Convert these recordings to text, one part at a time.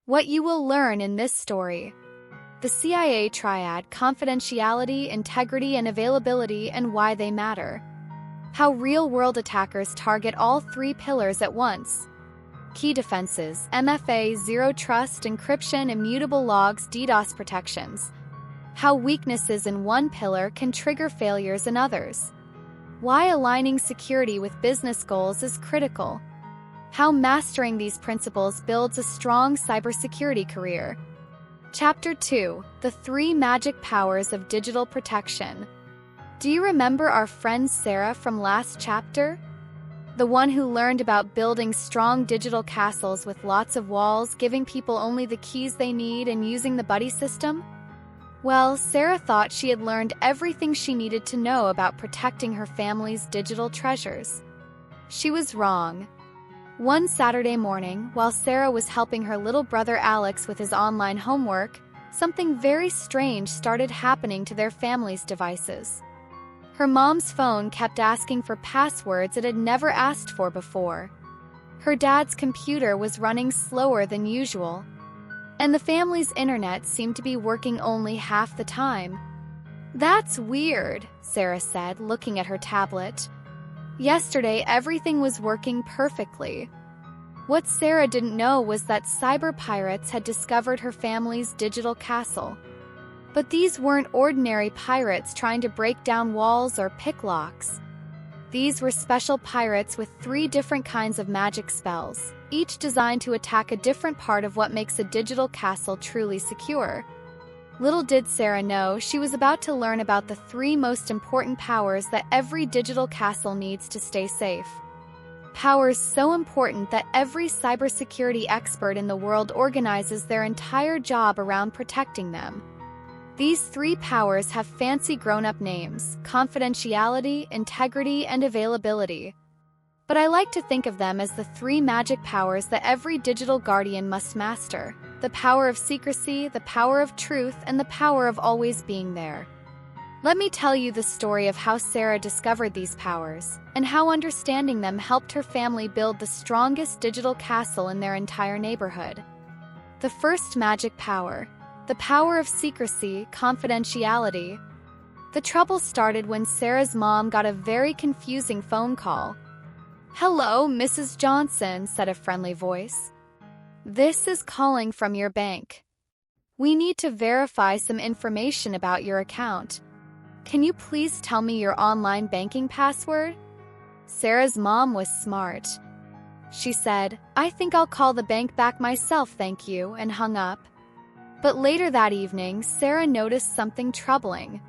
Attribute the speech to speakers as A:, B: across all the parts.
A: What you will learn in this story. The CIA triad: confidentiality, integrity, and availability, and why they matter. How real-world attackers target all three pillars at once. Key defenses: MFA, zero trust, encryption, immutable logs, DDoS protections. How weaknesses in one pillar can trigger failures in others. Why aligning security with business goals is critical. How mastering these principles builds a strong cybersecurity career. Chapter 2: The Three Magic Powers of Digital Protection. Do you remember our friend Sarah from last chapter? The one who learned about building strong digital castles with lots of walls, giving people only the keys they need, and using the buddy system? Well, Sarah thought she had learned everything she needed to know about protecting her family's digital treasures. She was wrong. One Saturday morning, while Sarah was helping her little brother Alex with his online homework, something very strange started happening to their family's devices. Her mom's phone kept asking for passwords it had never asked for before. Her dad's computer was running slower than usual. And the family's internet seemed to be working only half the time. "That's weird," Sarah said, looking at her tablet. Yesterday, everything was working perfectly. What Sarah didn't know was that cyber pirates had discovered her family's digital castle. But these weren't ordinary pirates trying to break down walls or pick locks. These were special pirates with 3 different kinds of magic spells, each designed to attack a different part of what makes a digital castle truly secure. Little did Sarah know she was about to learn about the 3 most important powers that every digital castle needs to stay safe. Powers so important that every cybersecurity expert in the world organizes their entire job around protecting them. These 3 powers have fancy grown-up names: confidentiality, integrity, and availability. But I like to think of them as the 3 magic powers that every digital guardian must master: the power of secrecy, the power of truth, and the power of always being there. Let me tell you the story of how Sarah discovered these powers, and how understanding them helped her family build the strongest digital castle in their entire neighborhood. The first magic power: the power of secrecy, confidentiality. The trouble started when Sarah's mom got a very confusing phone call. "Hello, Mrs. Johnson," said a friendly voice. "This is calling from your bank. We need to verify some information about your account. Can you please tell me your online banking password?" Sarah's mom was smart. She said, "I think I'll call the bank back myself, thank you," and hung up. But later that evening, Sarah noticed something troubling.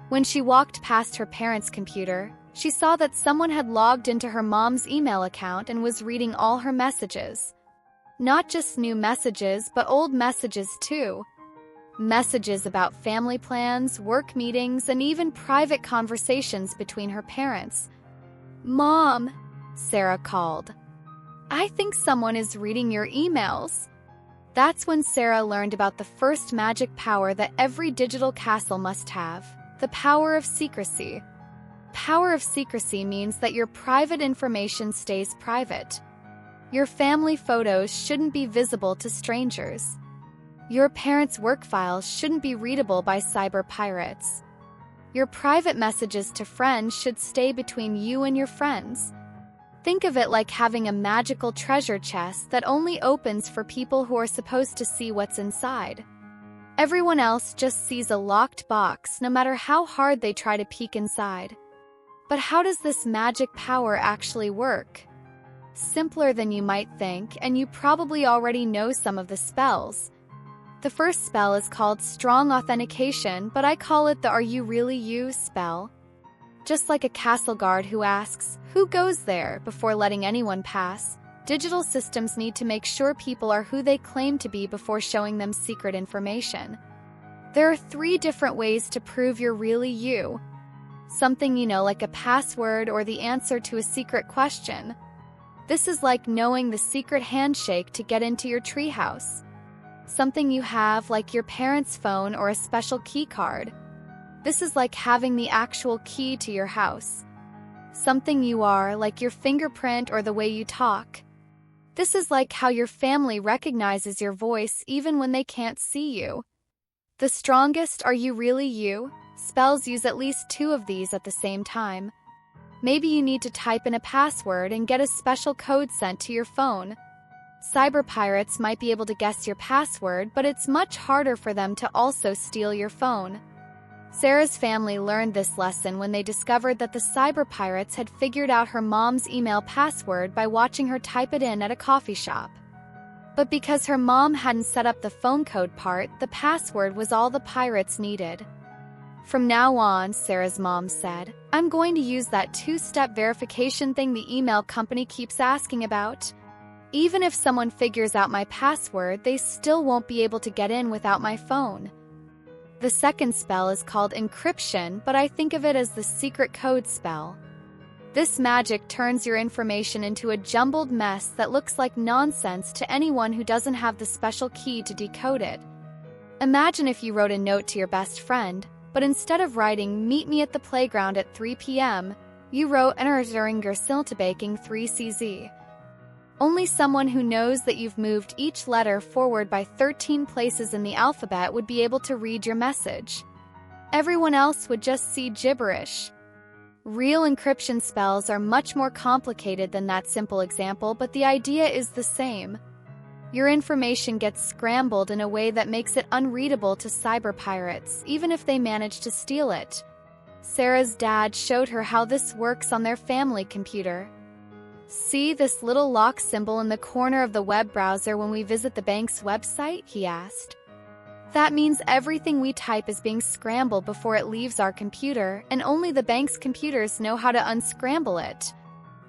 A: When she walked past her parents' computer, she saw that someone had logged into her mom's email account and was reading all her messages. Not just new messages, but old messages too. Messages about family plans, work meetings, and even private conversations between her parents. "Mom," Sarah called. "I think someone is reading your emails." That's when Sarah learned about the first magic power that every digital castle must have: the power of secrecy. Power of secrecy means that your private information stays private. Your family photos shouldn't be visible to strangers. Your parents' work files shouldn't be readable by cyber pirates. Your private messages to friends should stay between you and your friends. Think of it like having a magical treasure chest that only opens for people who are supposed to see what's inside. Everyone else just sees a locked box, no matter how hard they try to peek inside. But how does this magic power actually work? Simpler than you might think, and you probably already know some of the spells. The first spell is called Strong Authentication, but I call it the "Are You Really You" spell. Just like a castle guard who asks, "Who goes there?" before letting anyone pass, digital systems need to make sure people are who they claim to be before showing them secret information. There are 3 different ways to prove you're really you. Something you know, like a password or the answer to a secret question. This is like knowing the secret handshake to get into your treehouse. Something you have, like your parents' phone or a special key card. This is like having the actual key to your house. Something you are, like your fingerprint or the way you talk. This is like how your family recognizes your voice even when they can't see you. The strongest "Are you really you?" spells use at least 2 of these at the same time. Maybe you need to type in a password and get a special code sent to your phone. Cyber pirates might be able to guess your password, but it's much harder for them to also steal your phone. Sarah's family learned this lesson when they discovered that the cyber pirates had figured out her mom's email password by watching her type it in at a coffee shop. But because her mom hadn't set up the phone code part, the password was all the pirates needed. "From now on," Sarah's mom said, "I'm going to use that 2-step verification thing the email company keeps asking about. Even if someone figures out my password, they still won't be able to get in without my phone." The second spell is called Encryption, but I think of it as the secret code spell. This magic turns your information into a jumbled mess that looks like nonsense to anyone who doesn't have the special key to decode it. Imagine if you wrote a note to your best friend, but instead of writing "Meet me at the playground at 3 p.m., you wrote "Erneringer Siltebaking 3CZ. Only someone who knows that you've moved each letter forward by 13 places in the alphabet would be able to read your message. Everyone else would just see gibberish. Real encryption spells are much more complicated than that simple example, but the idea is the same. Your information gets scrambled in a way that makes it unreadable to cyber pirates, even if they manage to steal it. Sarah's dad showed her how this works on their family computer. "See this little lock symbol in the corner of the web browser when we visit the bank's website?" he asked. "That means everything we type is being scrambled before it leaves our computer, and only the bank's computers know how to unscramble it."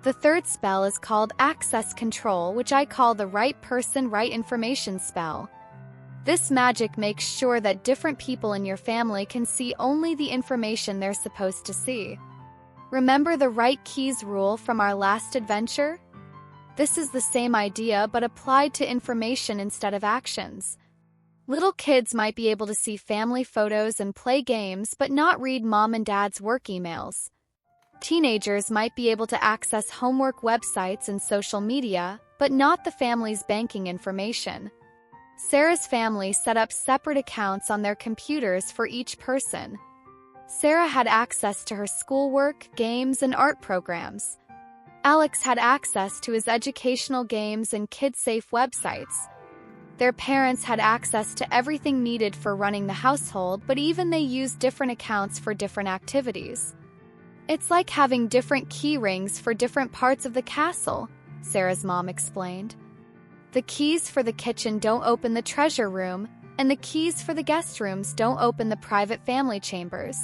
A: The third spell is called Access Control, which I call the right person, right information spell. This magic makes sure that different people in your family can see only the information they're supposed to see. Remember the right keys rule from our last adventure? This is the same idea but applied to information instead of actions. Little kids might be able to see family photos and play games but not read mom and dad's work emails. Teenagers might be able to access homework websites and social media, but not the family's banking information. Sarah's family set up separate accounts on their computers for each person. Sarah had access to her schoolwork, games, and art programs. Alex had access to his educational games and kid-safe websites. Their parents had access to everything needed for running the household, but even they used different accounts for different activities. "It's like having different key rings for different parts of the castle," Sarah's mom explained. "The keys for the kitchen don't open the treasure room, and the keys for the guest rooms don't open the private family chambers."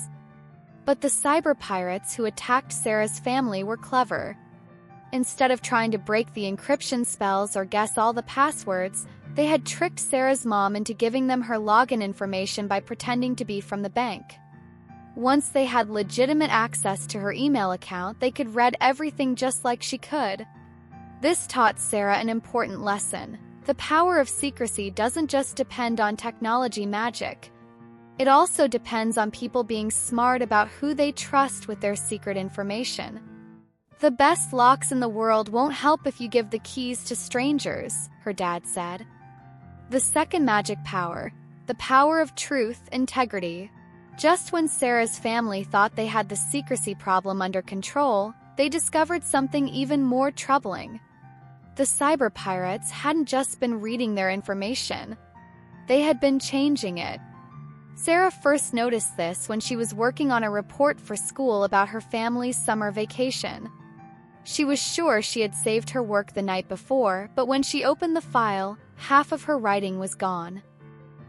A: But the cyber pirates who attacked Sarah's family were clever. Instead of trying to break the encryption spells or guess all the passwords, they had tricked Sarah's mom into giving them her login information by pretending to be from the bank. Once they had legitimate access to her email account, they could read everything just like she could. This taught Sarah an important lesson. The power of secrecy doesn't just depend on technology magic. It also depends on people being smart about who they trust with their secret information. "The best locks in the world won't help if you give the keys to strangers," her dad said. The second magic power, the power of truth, integrity. Just when Sarah's family thought they had the secrecy problem under control, they discovered something even more troubling. The cyber pirates hadn't just been reading their information. They had been changing it. Sarah first noticed this when she was working on a report for school about her family's summer vacation. She was sure she had saved her work the night before, but when she opened the file, half of her writing was gone.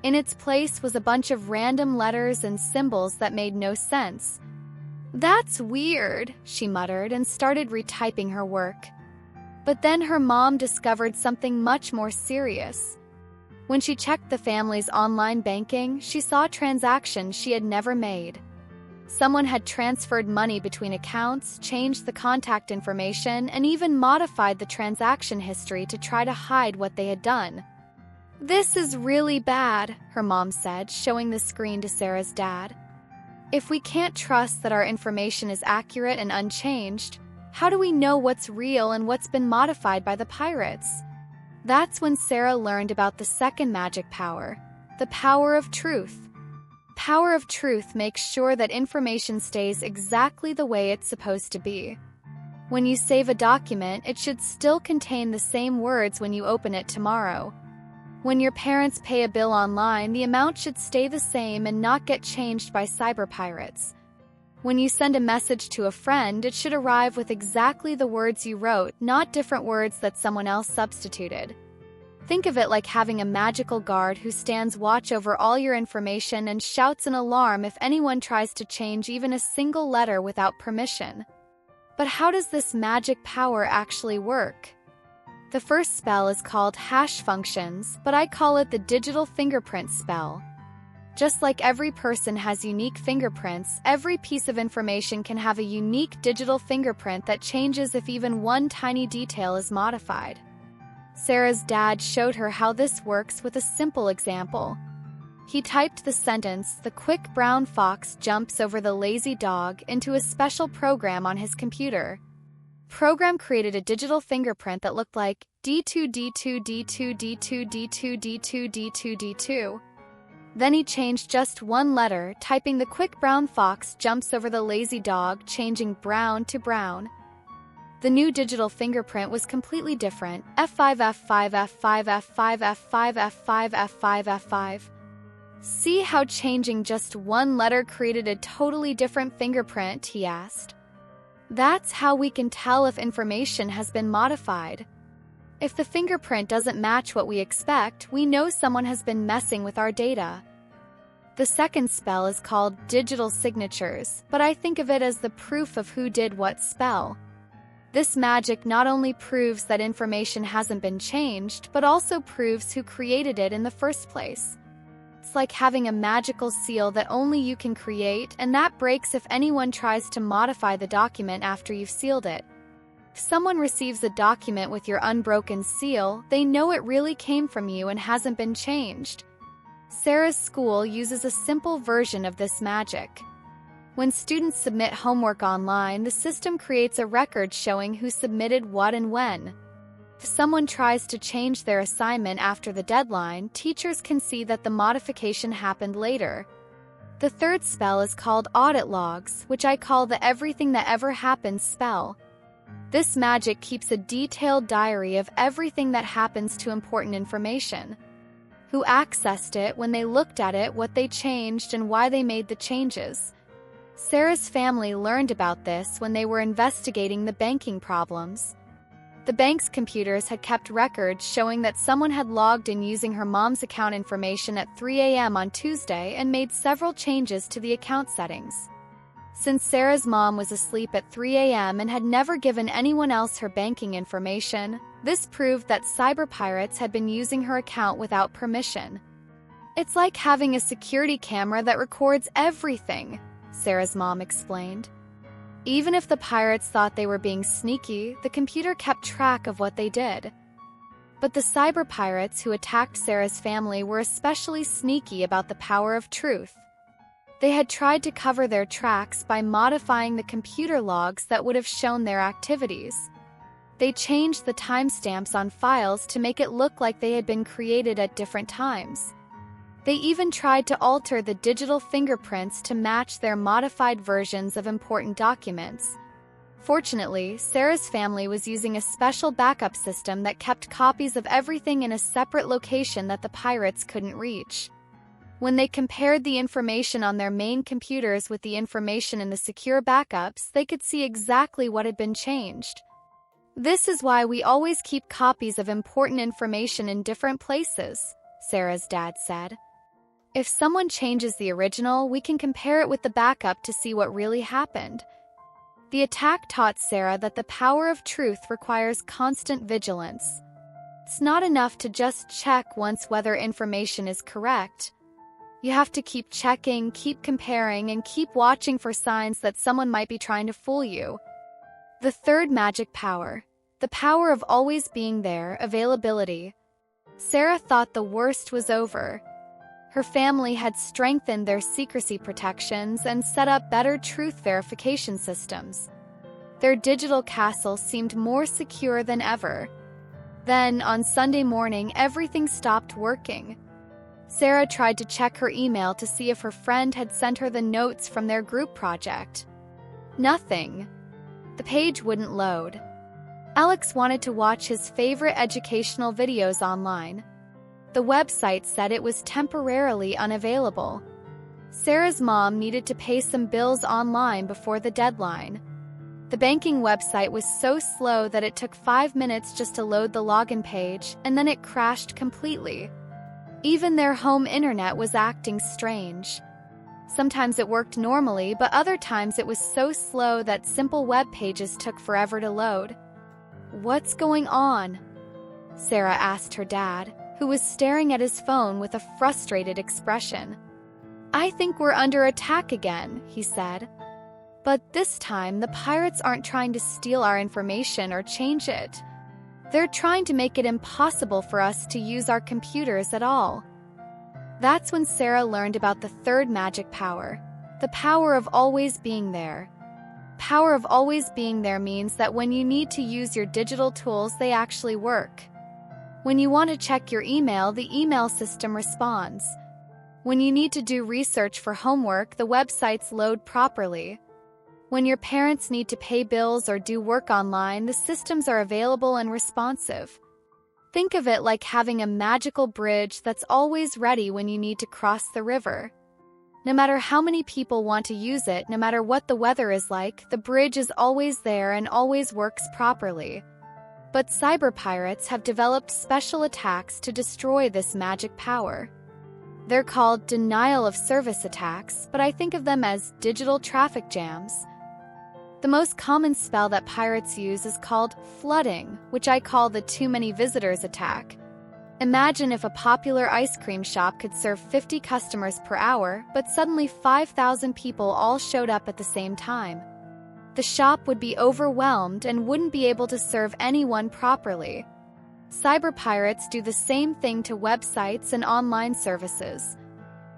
A: In its place was a bunch of random letters and symbols that made no sense. "That's weird," she muttered and started retyping her work. But then her mom discovered something much more serious. When she checked the family's online banking, she saw transactions she had never made. Someone had transferred money between accounts, changed the contact information, and even modified the transaction history to try to hide what they had done. "This is really bad," her mom said, showing the screen to Sarah's dad. "If we can't trust that our information is accurate and unchanged, how do we know what's real and what's been modified by the pirates?" That's when Sarah learned about the second magic power, the power of truth. Power of truth makes sure that information stays exactly the way it's supposed to be. When you save a document, it should still contain the same words when you open it tomorrow. When your parents pay a bill online, the amount should stay the same and not get changed by cyber pirates. When you send a message to a friend, it should arrive with exactly the words you wrote, not different words that someone else substituted. Think of it like having a magical guard who stands watch over all your information and shouts an alarm if anyone tries to change even a single letter without permission. But how does this magic power actually work? The first spell is called hash functions, but I call it the digital fingerprint spell. Just like every person has unique fingerprints, every piece of information can have a unique digital fingerprint that changes if even one tiny detail is modified. Sarah's dad showed her how this works with a simple example. He typed the sentence, "The quick brown fox jumps over the lazy dog," into a special program on his computer. Program created a digital fingerprint that looked like D2 D2 D2 D2 D2 D2 D2 D2. Then he changed just one letter, typing "The quick brown fox jumps over the lazy dog," changing brown to brown. The new digital fingerprint was completely different. F5 F5 F5 F5 F5 F5 F5 F5. See how changing just one letter created a totally different fingerprint, he asked. That's how we can tell if information has been modified. If the fingerprint doesn't match what we expect, we know someone has been messing with our data. The second spell is called digital signatures, but I think of it as the proof of who did what spell. This magic not only proves that information hasn't been changed, but also proves who created it in the first place. It's like having a magical seal that only you can create, and that breaks if anyone tries to modify the document after you've sealed it. If someone receives a document with your unbroken seal, they know it really came from you and hasn't been changed. Sarah's school uses a simple version of this magic. When students submit homework online, the system creates a record showing who submitted what and when. If someone tries to change their assignment after the deadline, teachers can see that the modification happened later. The third spell is called audit logs, which I call the everything that ever happened spell. This magic keeps a detailed diary of everything that happens to important information. Who accessed it, when they looked at it, what they changed, and why they made the changes. Sarah's family learned about this when they were investigating the banking problems. The bank's computers had kept records showing that someone had logged in using her mom's account information at 3 a.m. on Tuesday and made several changes to the account settings. Since Sarah's mom was asleep at 3 a.m. and had never given anyone else her banking information, this proved that cyber pirates had been using her account without permission. It's like having a security camera that records everything, Sarah's mom explained. Even if the pirates thought they were being sneaky, the computer kept track of what they did. But the cyber pirates who attacked Sarah's family were especially sneaky about the power of truth. They had tried to cover their tracks by modifying the computer logs that would have shown their activities. They changed the timestamps on files to make it look like they had been created at different times. They even tried to alter the digital fingerprints to match their modified versions of important documents. Fortunately, Sarah's family was using a special backup system that kept copies of everything in a separate location that the pirates couldn't reach. When they compared the information on their main computers with the information in the secure backups, they could see exactly what had been changed. This is why we always keep copies of important information in different places, Sarah's dad said. If someone changes the original, we can compare it with the backup to see what really happened. The attack taught Sarah that the power of truth requires constant vigilance. It's not enough to just check once whether information is correct. You have to keep checking, keep comparing, and keep watching for signs that someone might be trying to fool you. The third magic power, the power of always being there, availability. Sarah thought the worst was over. Her family had strengthened their secrecy protections and set up better truth verification systems. Their digital castle seemed more secure than ever. Then, on Sunday morning, everything stopped working. Sarah tried to check her email to see if her friend had sent her the notes from their group project. Nothing. The page wouldn't load. Alex wanted to watch his favorite educational videos online. The website said it was temporarily unavailable. Sarah's mom needed to pay some bills online before the deadline. The banking website was so slow that it took 5 minutes just to load the login page, and then it crashed completely. Even their home internet was acting strange. Sometimes it worked normally, but other times it was so slow that simple web pages took forever to load. "What's going on?" Sarah asked her dad, who was staring at his phone with a frustrated expression. "I think we're under attack again," he said. "But this time, the pirates aren't trying to steal our information or change it. They're trying to make it impossible for us to use our computers at all." That's when Sarah learned about the third magic power, the power of always being there. Power of always being there means that when you need to use your digital tools, they actually work. When you want to check your email, the email system responds. When you need to do research for homework, the websites load properly. When your parents need to pay bills or do work online, the systems are available and responsive. Think of it like having a magical bridge that's always ready when you need to cross the river. No matter how many people want to use it, no matter what the weather is like, the bridge is always there and always works properly. But cyber pirates have developed special attacks to destroy this magic power. They're called denial of service attacks, but I think of them as digital traffic jams. The most common spell that pirates use is called flooding, which I call the too many visitors attack. Imagine if a popular ice cream shop could serve 50 customers per hour, but suddenly 5,000 people all showed up at the same time. The shop would be overwhelmed and wouldn't be able to serve anyone properly. Cyber pirates do the same thing to websites and online services.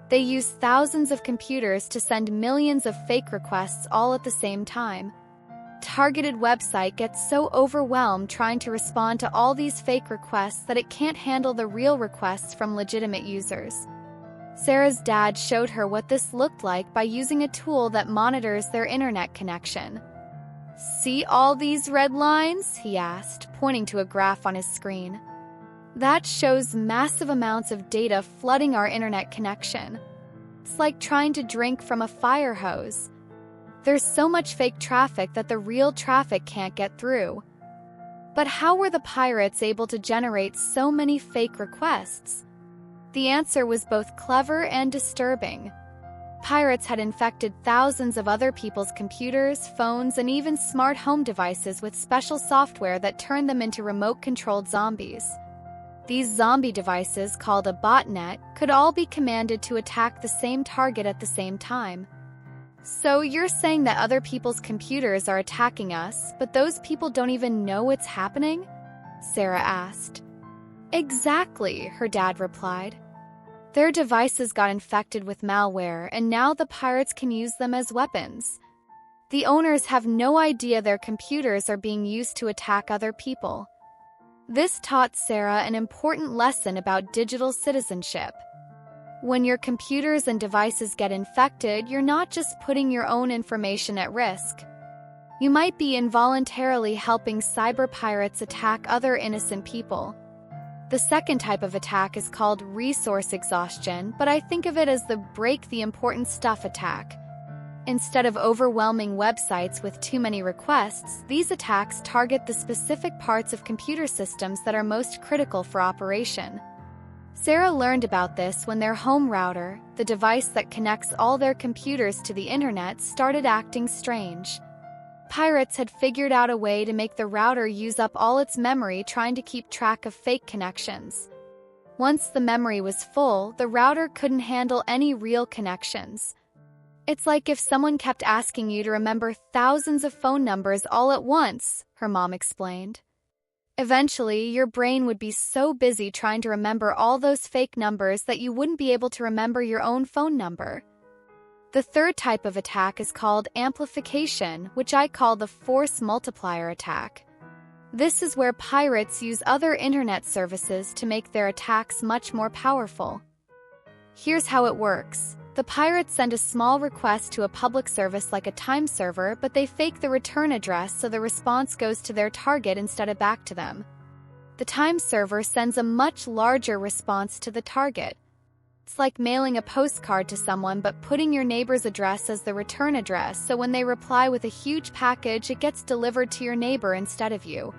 A: They use thousands of computers to send millions of fake requests all at the same time. Targeted website gets so overwhelmed trying to respond to all these fake requests that it can't handle the real requests from legitimate users. Sarah's dad showed her what this looked like by using a tool that monitors their internet connection. "See all these red lines?" he asked, pointing to a graph on his screen. That shows massive amounts of data flooding our internet connection. It's like trying to drink from a fire hose. There's so much fake traffic that the real traffic can't get through. But how were the pirates able to generate so many fake requests? The answer was both clever and disturbing. Pirates had infected thousands of other people's computers, phones, and even smart home devices with special software that turned them into remote-controlled zombies. These zombie devices, called a botnet, could all be commanded to attack the same target at the same time. "So you're saying that other people's computers are attacking us, but those people don't even know it's happening?" Sarah asked. "Exactly," her dad replied. "Their devices got infected with malware, and now the pirates can use them as weapons. The owners have no idea their computers are being used to attack other people." This taught Sarah an important lesson about digital citizenship. When your computers and devices get infected, you're not just putting your own information at risk. You might be involuntarily helping cyber pirates attack other innocent people. The second type of attack is called resource exhaustion, but I think of it as the break the important stuff attack. Instead of overwhelming websites with too many requests, these attacks target the specific parts of computer systems that are most critical for operation. Sarah learned about this when their home router, the device that connects all their computers to the internet, started acting strange. Pirates had figured out a way to make the router use up all its memory trying to keep track of fake connections. Once the memory was full, the router couldn't handle any real connections. It's like if someone kept asking you to remember thousands of phone numbers all at once, her mom explained. Eventually, your brain would be so busy trying to remember all those fake numbers that you wouldn't be able to remember your own phone number. The third type of attack is called amplification, which I call the force multiplier attack. This is where pirates use other internet services to make their attacks much more powerful. Here's how it works. The pirates send a small request to a public service like a time server, but they fake the return address so the response goes to their target instead of back to them. The time server sends a much larger response to the target. It's like mailing a postcard to someone but putting your neighbor's address as the return address, so when they reply with a huge package, it gets delivered to your neighbor instead of you.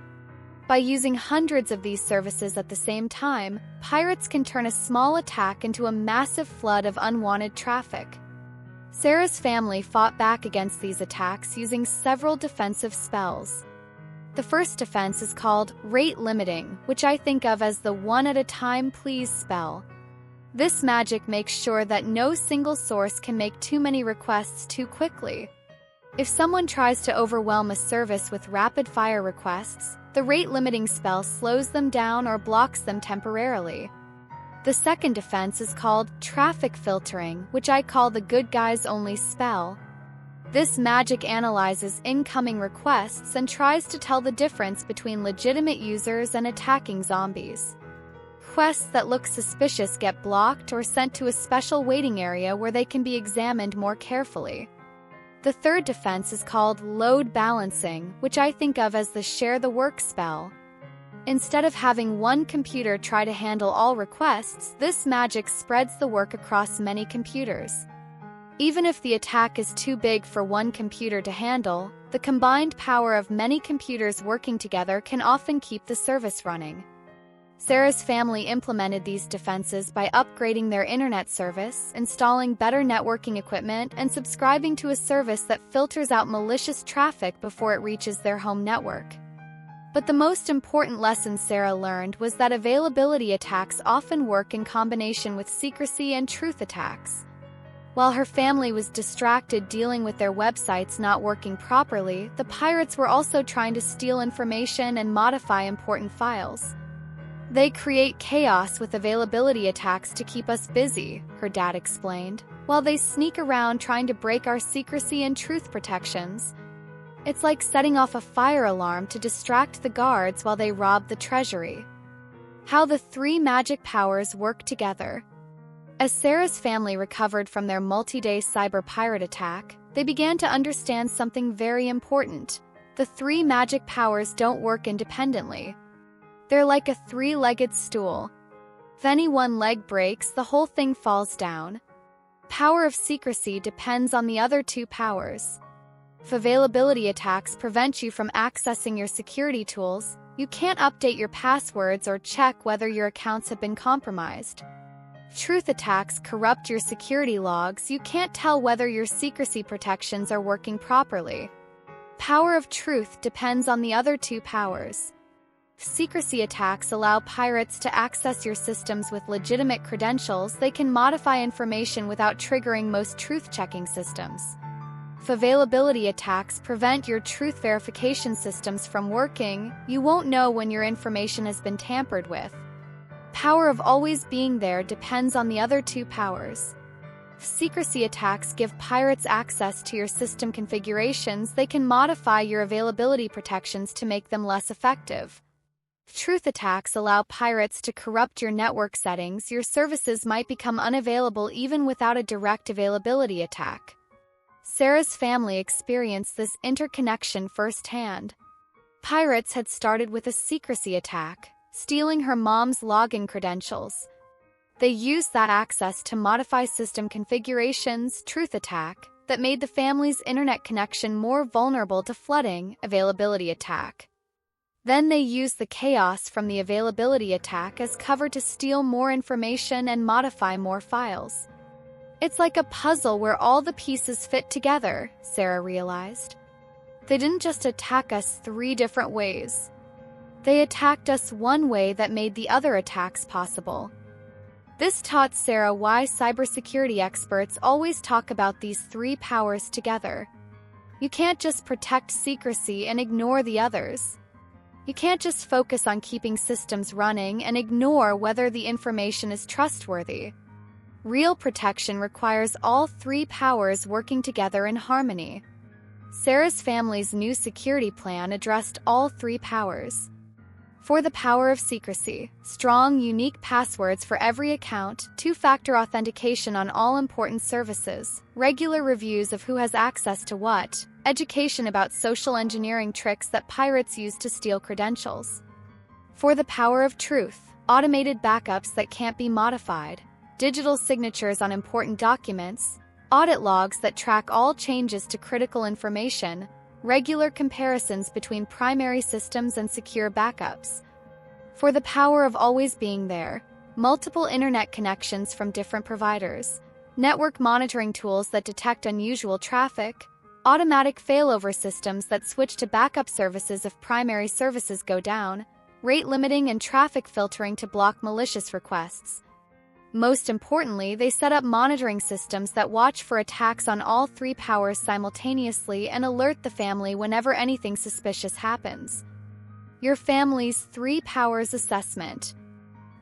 A: By using hundreds of these services at the same time, pirates can turn a small attack into a massive flood of unwanted traffic. Sarah's family fought back against these attacks using several defensive spells. The first defense is called rate limiting, which I think of as the one at a time please spell. This magic makes sure that no single source can make too many requests too quickly. If someone tries to overwhelm a service with rapid-fire requests, the rate-limiting spell slows them down or blocks them temporarily. The second defense is called traffic filtering, which I call the good guys only spell. This magic analyzes incoming requests and tries to tell the difference between legitimate users and attacking zombies. Requests that look suspicious get blocked or sent to a special waiting area where they can be examined more carefully. The third defense is called load balancing, which I think of as the share the work spell. Instead of having one computer try to handle all requests, this magic spreads the work across many computers. Even if the attack is too big for one computer to handle, the combined power of many computers working together can often keep the service running. Sarah's family implemented these defenses by upgrading their internet service, installing better networking equipment, and subscribing to a service that filters out malicious traffic before it reaches their home network. But the most important lesson Sarah learned was that availability attacks often work in combination with secrecy and truth attacks. While her family was distracted dealing with their websites not working properly, the pirates were also trying to steal information and modify important files. They create chaos with availability attacks to keep us busy, her dad explained, while they sneak around trying to break our secrecy and truth protections. It's like setting off a fire alarm to distract the guards while they rob the treasury. How the three magic powers work together. As Sarah's family recovered from their multi-day cyber pirate attack, they began to understand something very important. The three magic powers don't work independently. They're like a three-legged stool. If any one leg breaks, the whole thing falls down. Power of secrecy depends on the other two powers. If availability attacks prevent you from accessing your security tools, you can't update your passwords or check whether your accounts have been compromised. If truth attacks corrupt your security logs, you can't tell whether your secrecy protections are working properly. Power of truth depends on the other two powers. Secrecy attacks allow pirates to access your systems with legitimate credentials. They can modify information without triggering most truth-checking systems. If availability attacks prevent your truth verification systems from working, you won't know when your information has been tampered with. Power of always being there depends on the other two powers. If secrecy attacks give pirates access to your system configurations, they can modify your availability protections to make them less effective. If truth attacks allow pirates to corrupt your network settings, your services might become unavailable even without a direct availability attack. Sarah's family experienced this interconnection firsthand. Pirates had started with a secrecy attack, stealing her mom's login credentials. They used that access to modify system configurations, truth attack, that made the family's internet connection more vulnerable to flooding, availability attack. Then they used the chaos from the availability attack as cover to steal more information and modify more files. It's like a puzzle where all the pieces fit together, Sarah realized. They didn't just attack us three different ways. They attacked us one way that made the other attacks possible. This taught Sarah why cybersecurity experts always talk about these three powers together. You can't just protect secrecy and ignore the others. You can't just focus on keeping systems running and ignore whether the information is trustworthy. Real protection requires all three powers working together in harmony. Sarah's family's new security plan addressed all three powers. For the power of secrecy, strong, unique passwords for every account, two-factor authentication on all important services, regular reviews of who has access to what, education about social engineering tricks that pirates use to steal credentials. For the power of truth, automated backups that can't be modified, digital signatures on important documents, audit logs that track all changes to critical information, regular comparisons between primary systems and secure backups. For the power of always being there, multiple internet connections from different providers, network monitoring tools that detect unusual traffic, automatic failover systems that switch to backup services if primary services go down, rate limiting and traffic filtering to block malicious requests. Most importantly, they set up monitoring systems that watch for attacks on all three powers simultaneously and alert the family whenever anything suspicious happens. Your family's three powers assessment.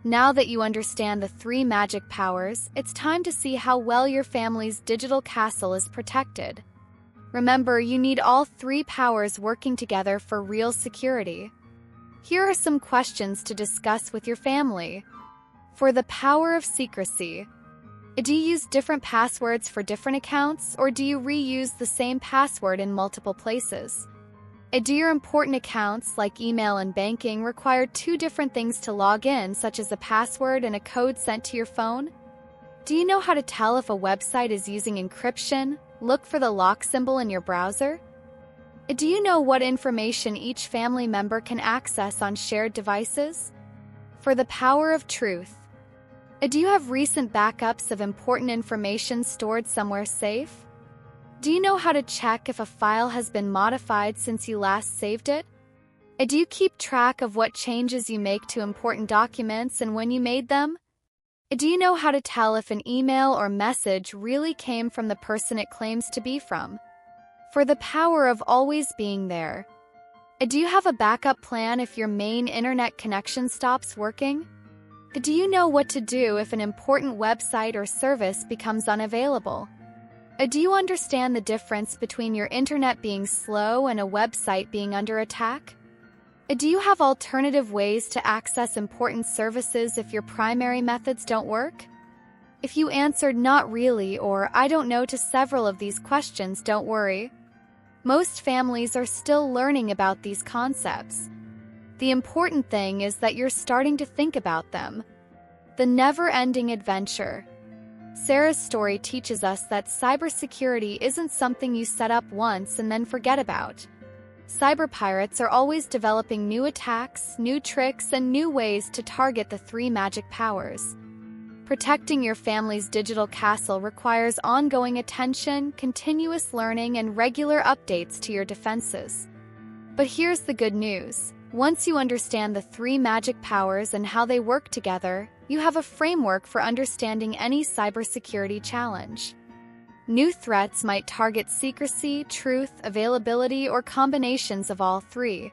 A: Now that you understand the three magic powers, it's time to see how well your family's digital castle is protected. Remember, you need all three powers working together for real security. Here are some questions to discuss with your family. For the power of secrecy, do you use different passwords for different accounts, or do you reuse the same password in multiple places? Do your important accounts, like email and banking, require two different things to log in, such as a password and a code sent to your phone? Do you know how to tell if a website is using encryption? Look for the lock symbol in your browser. Do you know what information each family member can access on shared devices? For the power of truth, do you have recent backups of important information stored somewhere safe? Do you know how to check if a file has been modified since you last saved it? Do you keep track of what changes you make to important documents and when you made them? Do you know how to tell if an email or message really came from the person it claims to be from? For the power of always being there, do you have a backup plan if your main internet connection stops working? Do you know what to do if an important website or service becomes unavailable? Do you understand the difference between your internet being slow and a website being under attack? Do you have alternative ways to access important services if your primary methods don't work? If you answered not really or I don't know to several of these questions, don't worry. Most families are still learning about these concepts. The important thing is that you're starting to think about them. The never-ending adventure. Sarah's story teaches us that cybersecurity isn't something you set up once and then forget about. Cyber pirates are always developing new attacks, new tricks, and new ways to target the three magic powers. Protecting your family's digital castle requires ongoing attention, continuous learning, and regular updates to your defenses. But here's the good news. Once you understand the three magic powers and how they work together, you have a framework for understanding any cybersecurity challenge. New threats might target secrecy, truth, availability, or combinations of all three.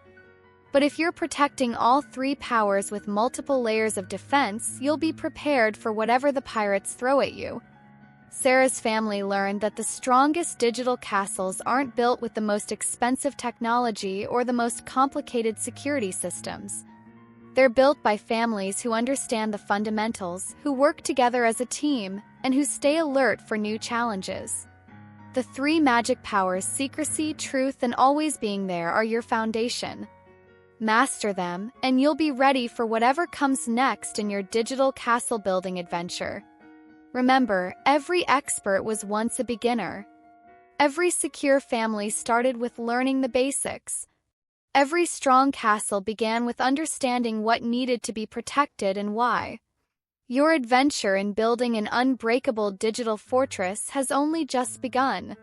A: But if you're protecting all three powers with multiple layers of defense, you'll be prepared for whatever the pirates throw at you. Sarah's family learned that the strongest digital castles aren't built with the most expensive technology or the most complicated security systems. They're built by families who understand the fundamentals, who work together as a team, and who stay alert for new challenges. The three magic powers, secrecy, truth, and always being there, are your foundation. Master them, and you'll be ready for whatever comes next in your digital castle building adventure. Remember, every expert was once a beginner. Every secure family started with learning the basics. Every strong castle began with understanding what needed to be protected and why. Your adventure in building an unbreakable digital fortress has only just begun.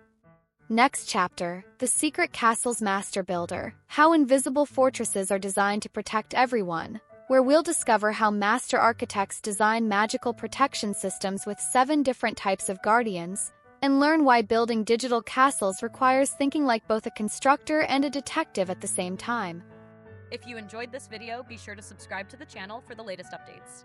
A: Next chapter, The Secret Castle's Master Builder, How Invisible Fortresses Are Designed to Protect Everyone, where we'll discover how master architects design magical protection systems with 7 different types of guardians, and learn why building digital castles requires thinking like both a constructor and a detective at the same time.
B: If you enjoyed this video, be sure to subscribe to the channel for the latest updates.